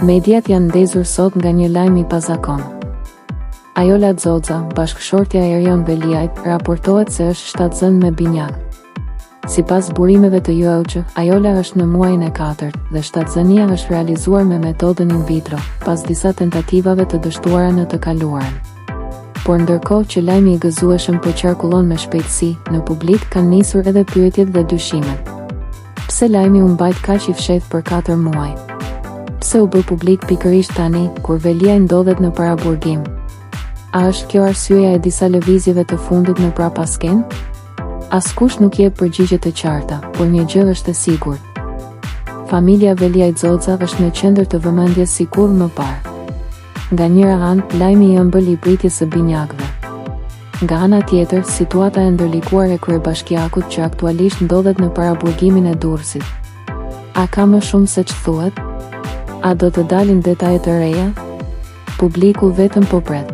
Mediat janë ndezur sot nga një lajm i pazakon. Ajola Xoxa, bashkëshortja e Erion Veliajt, raportohet se është shtatzënë me binjak. Sipas burimeve të UOC, Ajola është në muajin e 4 dhe shtatzënia është realizuar me metodën in vitro, pas disa tentativave të dështuara në të kaluarën. Por ndërkohë që lajmi i gëzueshëm po qarkullon me shpejtësi, në publik kanë nisur edhe pyetjet dhe dyshimet. Pse lajmi u mbajt kaq i fshehtë për 4 muaj? Pse u bë publik pikërisht tani, kur Veliaj ndodhet në paraburgim? A është kjo arsyeja e disa lëvizjeve të fundit në prapasken? Askush nuk jep përgjigje të qarta, por një gjë është e sigurt. Familja Veliaj Xoxa është në qendër të vëmendjes si kur më parë. Nga njëra anë, lajmi i ëmbël i pritjes së binjakëve. Nga ana tjetër, situata e ndërlikuar e kryebashkiakut që aktualisht ndodhet në paraburgimin e Durrësit. A ka më shumë se ç'thuhet? A do të dalin detaje të reja? Publiku vetëm po pret.